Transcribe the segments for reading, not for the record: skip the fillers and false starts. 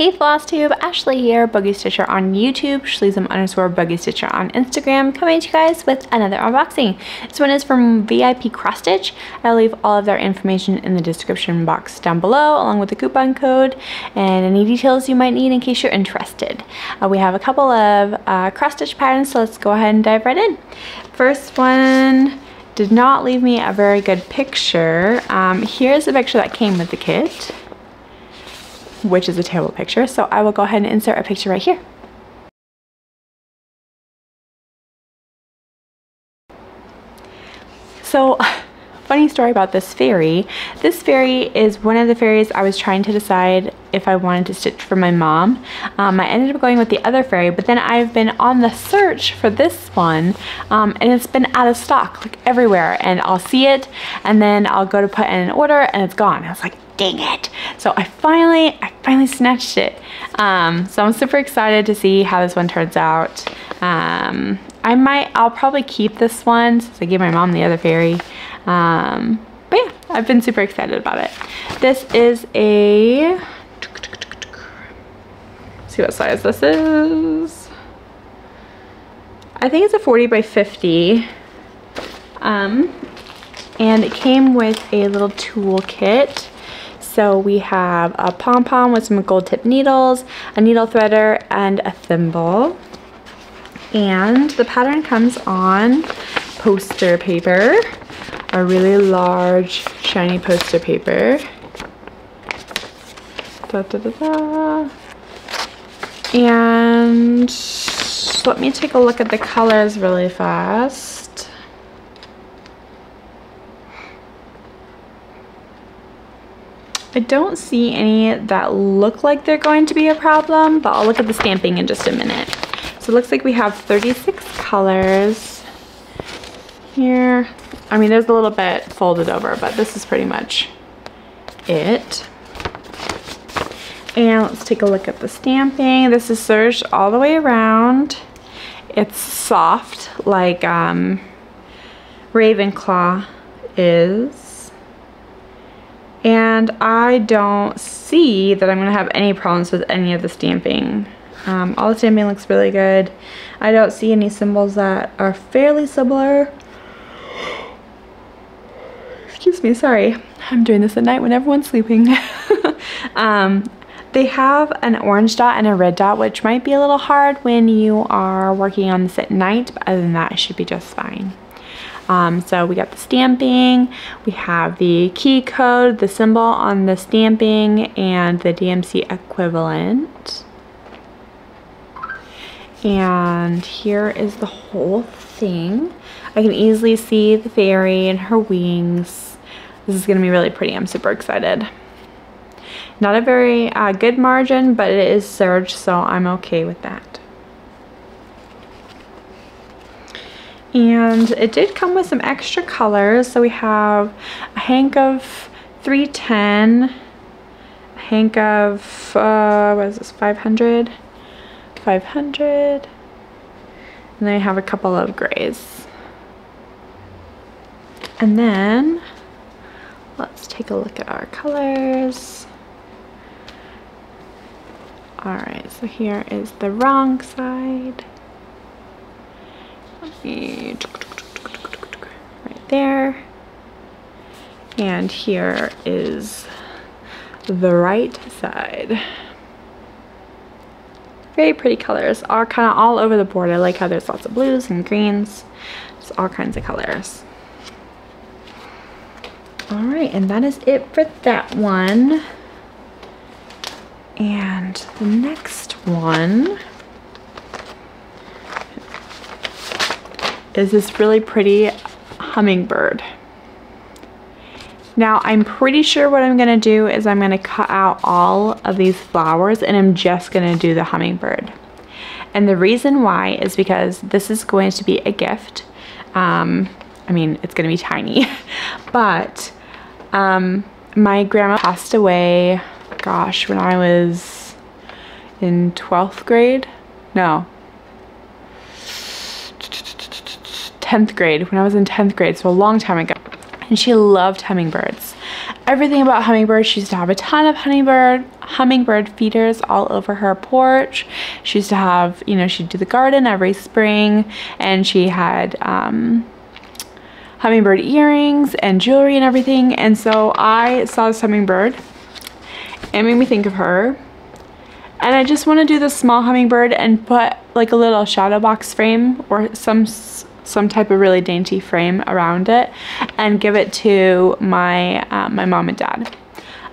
Hey Flosstube, Ashley here, Buggy Stitcher on YouTube, Schleesem_Buggy Stitcher on Instagram, coming to you guys with another unboxing. This one is from Vipcrossstitch. I'll leave all of their information in the description box down below, along with the coupon code and any details you might need in case you're interested. We have a couple of cross stitch patterns, so let's go ahead and dive right in. First one did not leave me a very good picture. Here's the picture that came with the kit, which is a terrible picture, so I will go ahead and insert a picture right here. So, funny story about this fairy. This fairy is one of the fairies I was trying to decide if I wanted to stitch for my mom. I ended up going with the other fairy, but then I've been on the search for this one, and it's been out of stock, like everywhere, and I'll see it, and then I'll go to put in an order, and it's gone. I was like, dang it. So I finally snatched it. So I'm super excited to see how this one turns out. I'll probably keep this one since I gave my mom the other fairy. But yeah, I've been super excited about it. This is a, let's see what size this is. I think it's a 40 by 50. And it came with a little tool kit. So we have a pom-pom with some gold tip needles, a needle threader, and a thimble. And the pattern comes on poster paper, a really large shiny poster paper. Da, da, da, da. And let me take a look at the colors really fast. I don't see any that look like they're going to be a problem, but I'll look at the stamping in just a minute. So it looks like we have 36 colors here. I mean, there's a little bit folded over, but this is pretty much it. And let's take a look at the stamping. This is serged all the way around. It's soft, like Ravenclaw is. And I don't see that I'm going to have any problems with any of the stamping. All the stamping looks really good. I don't see any symbols that are fairly similar. Excuse me, sorry. I'm doing this at night when everyone's sleeping. They have an orange dot and a red dot, which might be a little hard when you are working on this at night, but other than that, it should be just fine. So we got the stamping, we have the key code, the symbol on the stamping, and the DMC equivalent. And here is the whole thing. I can easily see the fairy and her wings. This is going to be really pretty. I'm super excited. Not a very good margin, but it is serged, so I'm okay with that. And it did come with some extra colors. So we have a hank of 310, a hank of, what is this, 500? 500. And then I have a couple of grays. And then let's take a look at our colors. Alright, so here is the wrong side. Right there. And here is the right side. Very pretty colors, are kind of all over the board. I like how there's lots of blues and greens, just all kinds of colors. Alright, and that is it for that one. And the next one is this really pretty hummingbird. Now I'm pretty sure what I'm gonna do is I'm gonna cut out all of these flowers and I'm just gonna do the hummingbird. And the reason why is because this is going to be a gift. I mean, it's gonna be tiny, but my grandma passed away, gosh, when I was in 12th grade? No. 10th grade, when I was in 10th grade, so a long time ago. And she loved hummingbirds. everything about hummingbirds. She used to have a ton of hummingbird feeders all over her porch. She used to have, you know, she'd do the garden every spring, and she had hummingbird earrings and jewelry and everything. And so I saw this hummingbird and it made me think of her. And I just want to do this small hummingbird and put like a little shadow box frame or some type of really dainty frame around it and give it to my my mom and dad.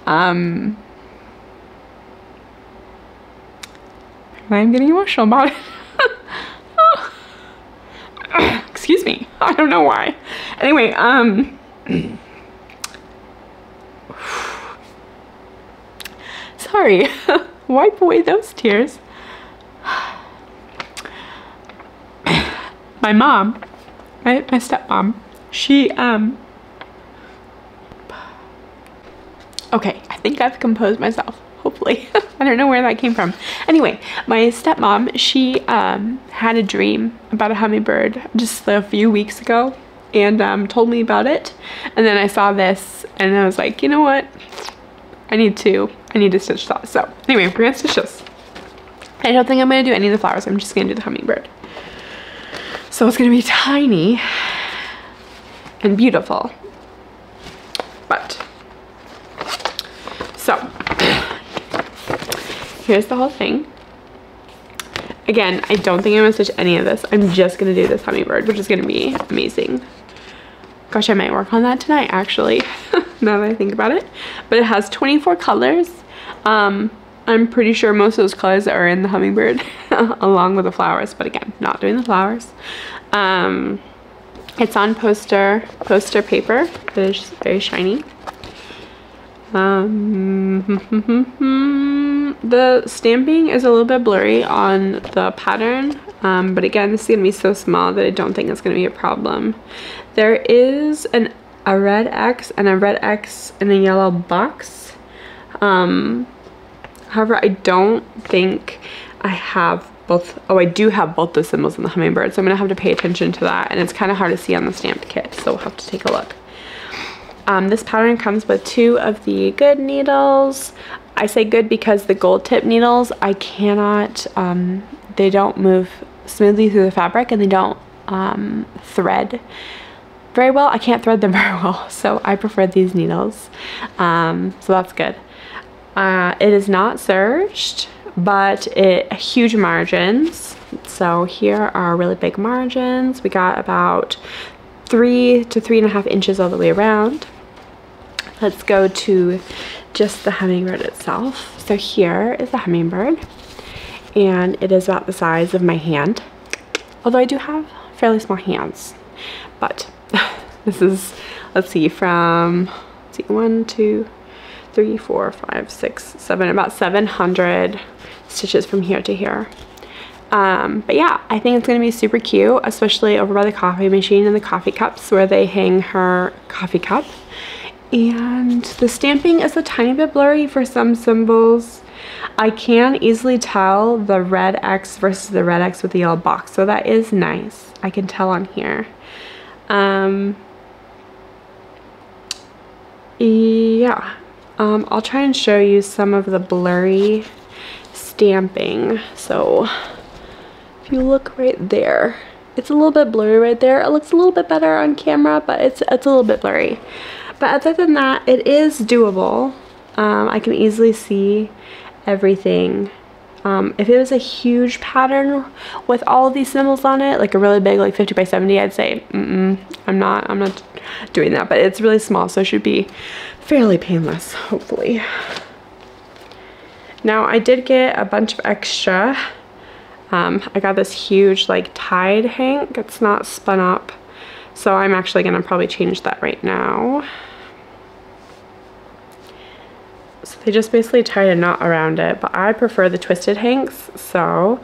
I'm getting emotional about it. Excuse me. I don't know why. Anyway, sorry. Wipe away those tears. My mom, my stepmom, she, okay, I think I've composed myself, hopefully. I don't know where that came from. Anyway, my stepmom, she had a dream about a hummingbird just a few weeks ago and told me about it. And then I saw this and I was like, you know what? I need to stitch that. So anyway, we're gonna stitch this. I don't think I'm gonna do any of the flowers. I'm just gonna do the hummingbird. So it's gonna be tiny and beautiful. But, so, here's the whole thing. Again, I don't think I'm gonna stitch any of this. I'm just gonna do this hummingbird, which is gonna be amazing. Gosh, I might work on that tonight, actually, now that I think about it. But it has 24 colors. I'm pretty sure most of those colors are in the hummingbird, along with the flowers. But again, not doing the flowers. It's on poster paper. It is very shiny. The stamping is a little bit blurry on the pattern, but again, this is going to be so small that I don't think it's going to be a problem. There is a red X and a red X in a yellow box. However, I don't think I have both. Oh, I do have both the symbols in the hummingbird, so I'm going to have to pay attention to that, and it's kind of hard to see on the stamped kit, so we'll have to take a look. This pattern comes with 2 of the good needles. I say good because the gold tip needles, I cannot, they don't move smoothly through the fabric, and they don't thread very well. I can't thread them very well, so I prefer these needles. So that's good. It is not serged, but huge margins. So here are really big margins. We got about 3 to 3.5 inches all the way around. Let's go to just the hummingbird itself. So here is the hummingbird, and it is about the size of my hand, although I do have fairly small hands. But this is, let's see, from 1, 2, 3, 4, 5, 6, 7, about 700 stitches from here to here. But yeah, I think it's going to be super cute, especially over by the coffee machine and the coffee cups where they hang her coffee cup. And the stamping is a tiny bit blurry for some symbols. I can easily tell the red X versus the red X with the yellow box, so that is nice. I can tell on here. Yeah, I'll try and show you some of the blurry stamping. So if you look right there, it's a little bit blurry right there. It looks a little bit better on camera, but it's a little bit blurry. But other than that, it is doable. I can easily see everything. If it was a huge pattern with all of these symbols on it, like a really big, like 50 by 70, I'd say, I'm not doing that. But it's really small, so it should be fairly painless, hopefully. Now, I did get a bunch of extra. I got this huge, like, tied hank. It's not spun up, so I'm actually gonna probably change that right now. So they just basically tied a knot around it, but I prefer the twisted hanks, so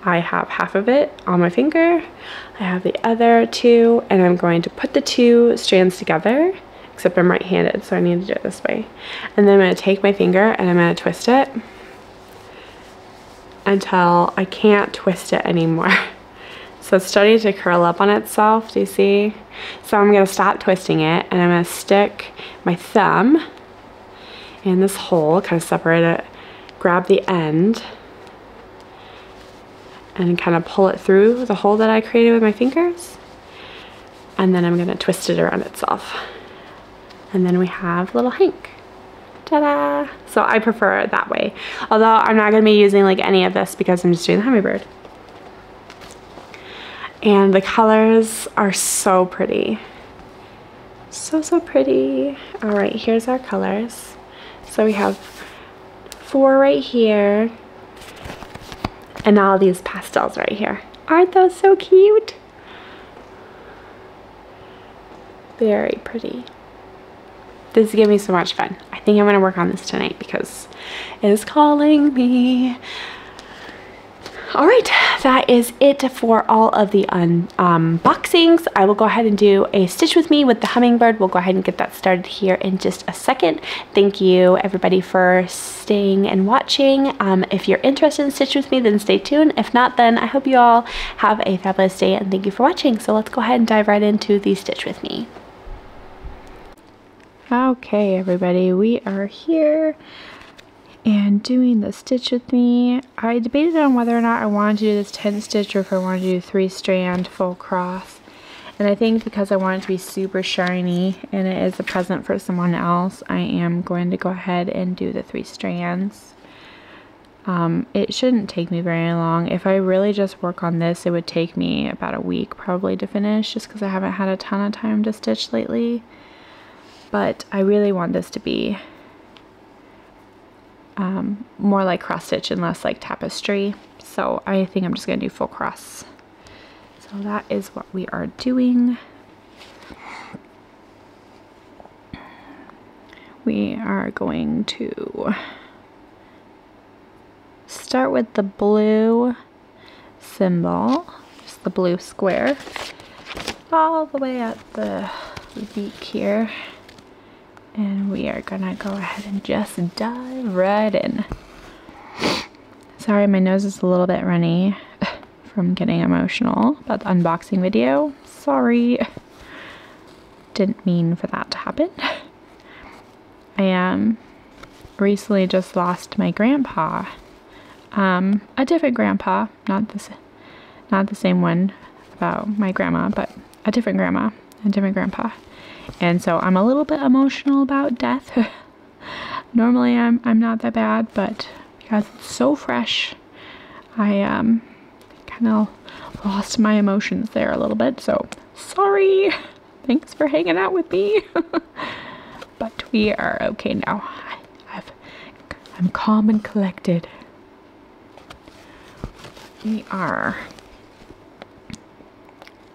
I have half of it on my finger. I have the other 2, and I'm going to put the 2 strands together, except I'm right-handed, so I need to do it this way. And then I'm going to take my finger and I'm going to twist it until I can't twist it anymore. So it's starting to curl up on itself, do you see? So I'm going to stop twisting it, and I'm going to stick my thumb in this hole, kind of separate it, grab the end, and kind of pull it through the hole that I created with my fingers. And then I'm gonna twist it around itself. And then we have little Hank. Ta-da! So I prefer it that way. Although I'm not gonna be using like any of this because I'm just doing the hummingbird. And the colors are so pretty. So, so pretty. All right, here's our colors. So we have 4 right here. And all these pastels right here. Aren't those so cute? Very pretty. This is giving me so much fun. I think I'm gonna work on this tonight because it is calling me. All right, that is it for all of the unboxings. I will go ahead and do a stitch with me with the hummingbird. We'll go ahead and get that started here in just a second. Thank you everybody for staying and watching. If you're interested in stitch with me, then stay tuned. If not, then I hope you all have a fabulous day and thank you for watching. So let's go ahead and dive right into the stitch with me. Okay, everybody, we are here and doing the stitch with me. I debated on whether or not I wanted to do this 10 stitch or if I wanted to do 3-strand full cross. And I think because I want it to be super shiny and it is a present for someone else, I am going to go ahead and do the 3 strands. It shouldn't take me very long. If I really just work on this, it would take me about a week probably to finish just because I haven't had a ton of time to stitch lately. But I really want this to be more like cross stitch and less like tapestry. So I think I'm just gonna do full cross. So that is what we are doing. We are going to start with the blue symbol, just the blue square, all the way at the beak here. And we are gonna go ahead and just dive right in. Sorry, my nose is a little bit runny from getting emotional about the unboxing video. Sorry. Didn't mean for that to happen. I recently just lost my grandpa. A different grandpa, not the same one about my grandma, but a different grandma, a different grandpa. And so I'm a little bit emotional about death. Normally I'm not that bad, but because it's so fresh, I kind of lost my emotions there a little bit. So sorry. Thanks for hanging out with me. But we are okay now. I'm calm and collected.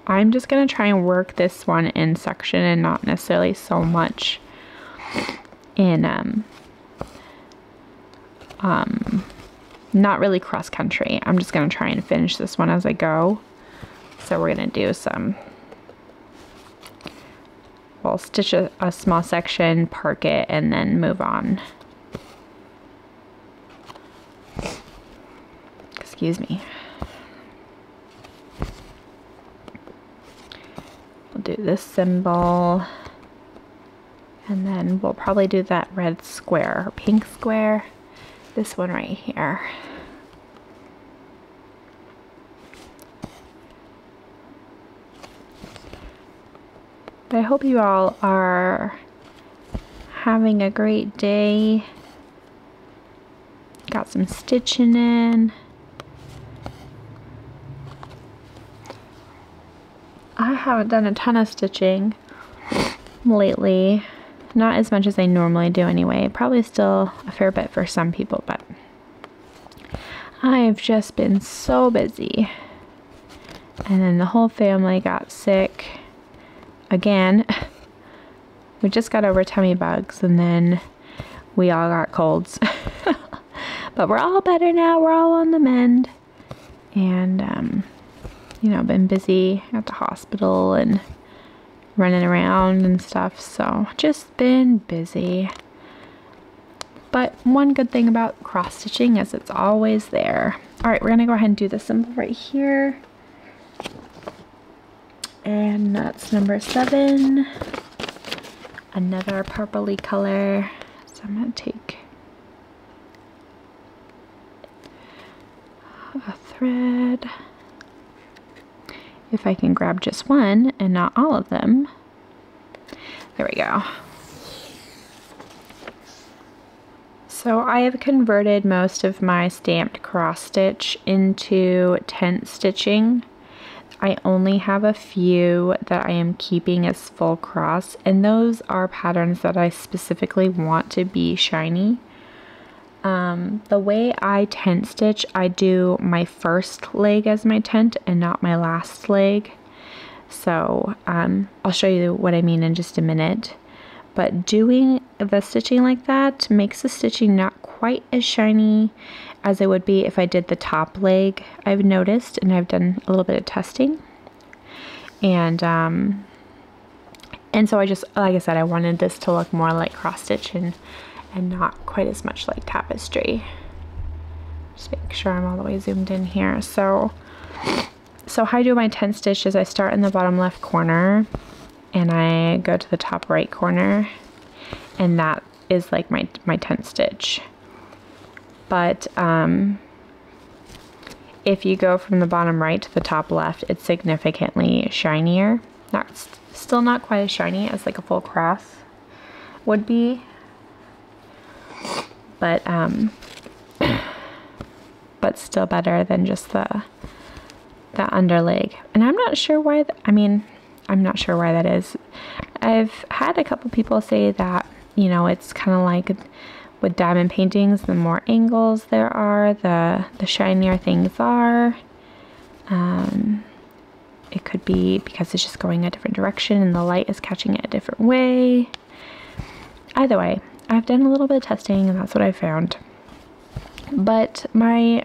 I'm just going to try and work this one in section and not necessarily so much in, not really cross country. I'm just going to try and finish this one as I go. So we're going to do some, we'll stitch a small section, park it, and then move on. Excuse me. We'll do this symbol, and then we'll probably do that red square or pink square, this one right here. I hope you all are having a great day. Got some stitching in. I haven't done a ton of stitching lately. Not as much as I normally do anyway. Probably still a fair bit for some people, but I've just been so busy. And then the whole family got sick again. We just got over tummy bugs and then we all got colds. But we're all better now. We're all on the mend. And you know, been busy at the hospital and running around and stuff, so just been busy. But one good thing about cross stitching is it's always there. All right, we're gonna go ahead and do the symbol right here, and that's number 7. Another purpley color. So I'm going to take a thread. If I can grab just one and not all of them. There we go. So I have converted most of my stamped cross stitch into tent stitching. I only have a few that I am keeping as full cross, and those are patterns that I specifically want to be shiny. The way I tent stitch, I do my first leg as my tent and not my last leg. So I'll show you what I mean in just a minute. But doing the stitching like that makes the stitching not quite as shiny as it would be if I did the top leg, I've noticed, and I've done a little bit of testing. And so I just, like I said, I wanted this to look more like cross stitch and not quite as much like tapestry. Just make sure I'm all the way zoomed in here. So how I do my tent stitch is I start in the bottom left corner and I go to the top right corner, and that is like my tent stitch. But if you go from the bottom right to the top left, it's significantly shinier. Still not quite as shiny as like a full cross would be, but still better than just the underleg. And I'm not sure why. I'm not sure why that is. I've had a couple people say that, you know, it's kind of like with diamond paintings, the more angles there are, the shinier things are. It could be because it's just going a different direction and the light is catching it a different way. Either way, I've done a little bit of testing and that's what I found. But my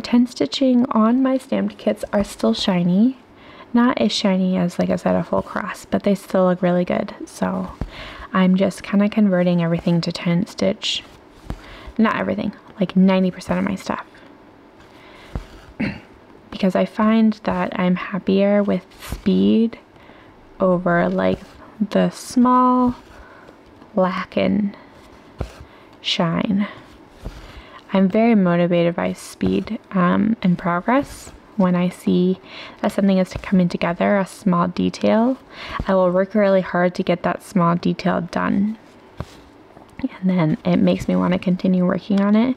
tent stitching on my stamped kits are still shiny. Not as shiny as, like I said, a full cross, but they still look really good. So I'm just kind of converting everything to tent stitch. Not everything, like 90% of my stuff. Because I find that I'm happier with speed over like the small lack and shine. I'm very motivated by speed and progress. When I see that something is coming together, a small detail, I will work really hard to get that small detail done. And then it makes me want to continue working on it.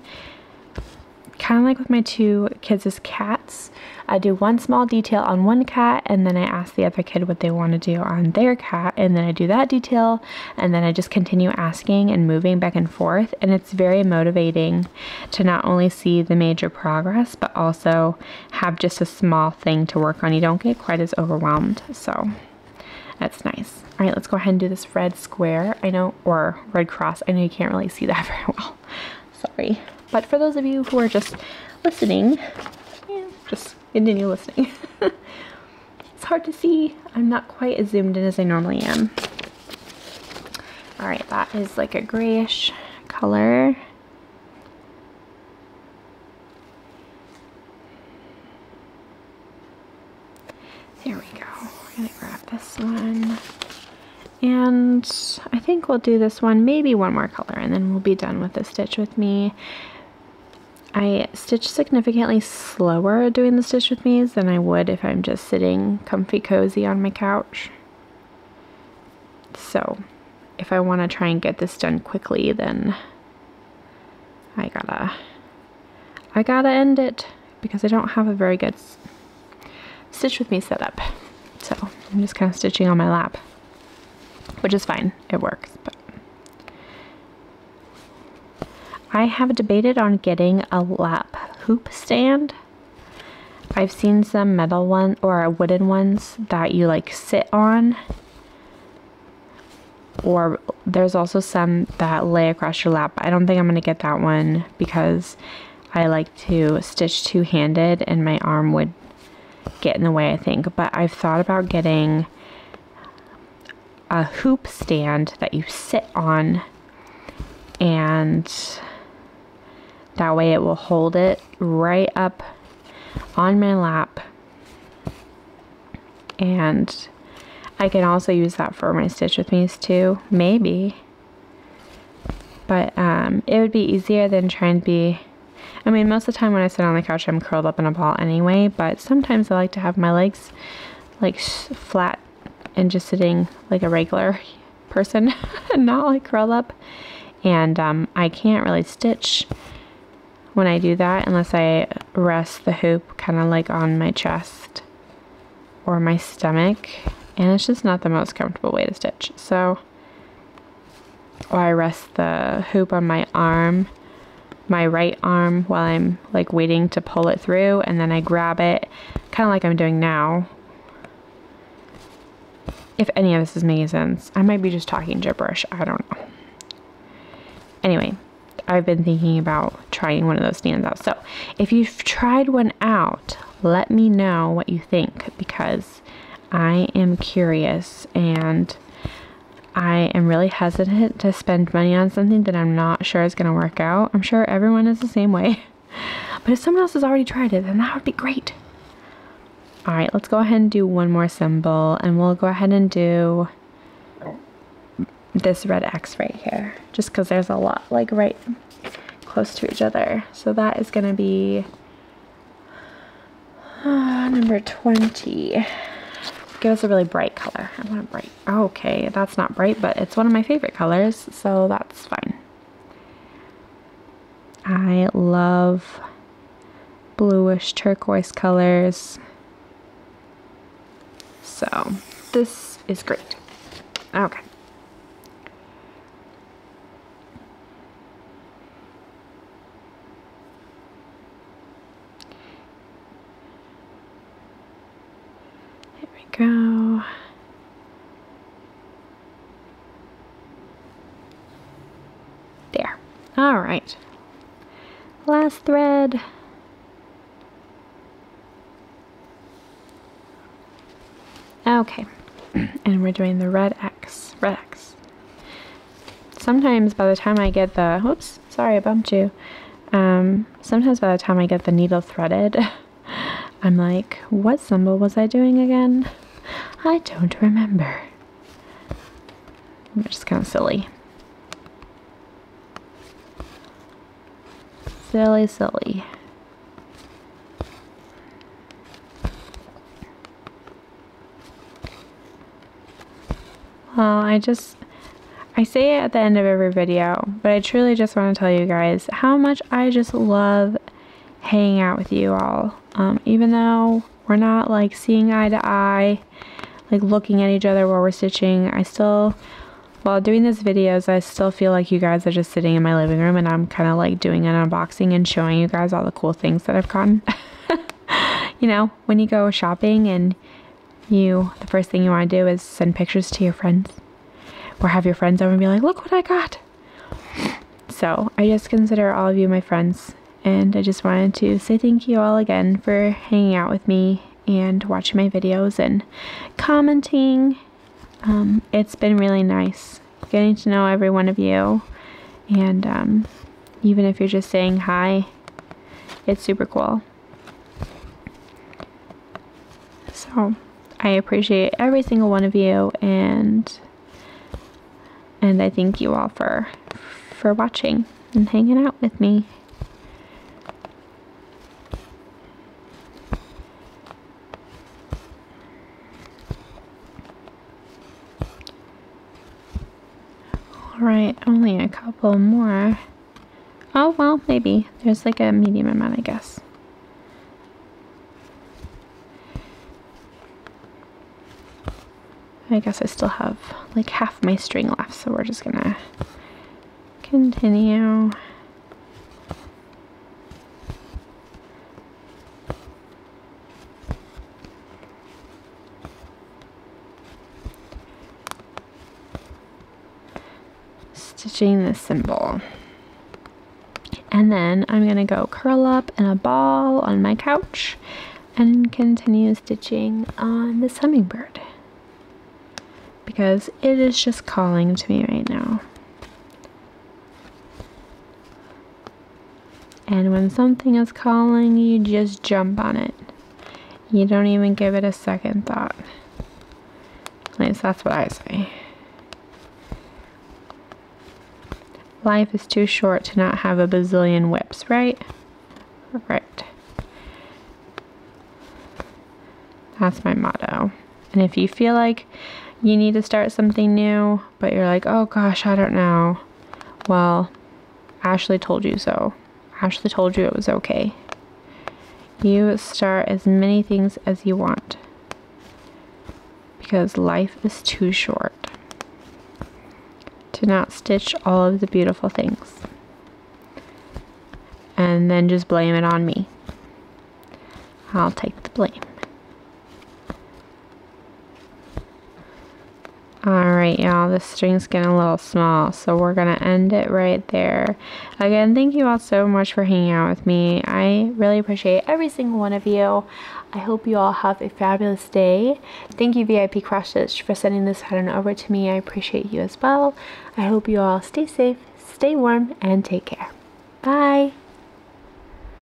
Kind of like with my two kids' cats. I do one small detail on one cat, and then I ask the other kid what they want to do on their cat, and then I do that detail, and then I just continue asking and moving back and forth. And it's very motivating to not only see the major progress, but also have just a small thing to work on. You don't get quite as overwhelmed, so that's nice. All right, let's go ahead and do this red square. I know, or red cross. I know you can't really see that very well. Sorry. But for those of you who are just listening, just continue listening. It's hard to see. I'm not quite as zoomed in as I normally am. All right, that is like a grayish color. There we go. I'm gonna grab this one. And I think we'll do this one, maybe one more color, and then we'll be done with the stitch with me. I stitch significantly slower doing the stitch with me's than I would if I'm just sitting comfy cozy on my couch. So if I want to try and get this done quickly, then I gotta end it because I don't have a very good stitch with me setup. So I'm just kind of stitching on my lap, which is fine. It works, but I have debated on getting a lap hoop stand. I've seen some metal one or wooden ones that you like sit on, or there's also some that lay across your lap. I don't think I'm gonna get that one because I like to stitch two-handed and my arm would get in the way, I think. But I've thought about getting a hoop stand that you sit on, and that way it will hold it right up on my lap. And I can also use that for my stitch with me's too, maybe. But it would be easier than trying to be, I mean, most of the time when I sit on the couch, I'm curled up in a ball anyway, but sometimes I like to have my legs like flat and just sitting like a regular person, not like curled up. And I can't really stitch when I do that unless I rest the hoop kind of like on my chest or my stomach, and it's just not the most comfortable way to stitch. So, or I rest the hoop on my arm, my right arm, while I'm like waiting to pull it through, and then I grab it kind of like I'm doing now. If any of this is making sense, I might be just talking gibberish, I don't know. Anyway, I've been thinking about trying one of those stands out. So if you've tried one out, let me know what you think, because I am curious and I am really hesitant to spend money on something that I'm not sure is going to work out. I'm sure everyone is the same way, but if someone else has already tried it, then that would be great. All right, let's go ahead and do one more symbol, and we'll go ahead and do this red X right here, just because there's a lot like right close to each other. So that is going to be number 20. Give us a really bright color. I want a bright. Okay, that's not bright, but it's one of my favorite colors, so that's fine. I love bluish turquoise colors. So this is great. Okay. There we go. There. All right. Last thread. Okay, and we're doing the red X, Sometimes by the time I get the, whoops, sorry I bumped you. Sometimes by the time I get the needle threaded, I'm like, what symbol was I doing again? I don't remember. Which is kind of silly. Silly. Well, I say it at the end of every video, but I truly just want to tell you guys how much I just love hanging out with you all. Even though we're not like seeing eye to eye, like looking at each other while we're stitching, while doing these videos, I still feel like you guys are just sitting in my living room and I'm kind of like doing an unboxing and showing you guys all the cool things that I've gotten. You know, when you go shopping and the first thing you want to do is send pictures to your friends or have your friends over and be like, look what I got. So I just consider all of you my friends, and I just wanted to say thank you all again for hanging out with me and watching my videos and commenting. It's been really nice getting to know every one of you, and even if you're just saying hi, it's super cool. So I appreciate every single one of you, and I thank you all for watching and hanging out with me. Alright, only a couple more. Oh, well, maybe. There's like a medium amount, I guess. I guess I still have like half my string left, so we're just gonna continue. Stitching this symbol. And then I'm gonna go curl up in a ball on my couch and continue stitching on this hummingbird, because it is just calling to me right now. And when something is calling, you just jump on it. You don't even give it a second thought. At least that's what I say. Life is too short to not have a bazillion whips, right? Right. That's my motto. And if you feel like you need to start something new, but you're like, oh gosh, I don't know. Well, Ashley told you so. Ashley told you it was okay. You start as many things as you want. Because life is too short to not stitch all of the beautiful things. And then just blame it on me. I'll take the blame. Alright, y'all, this string's getting a little small, so we're going to end it right there. Again, thank you all so much for hanging out with me. I really appreciate every single one of you. I hope you all have a fabulous day. Thank you, Vipcrossstitch, for sending this pattern over to me. I appreciate you as well. I hope you all stay safe, stay warm, and take care. Bye!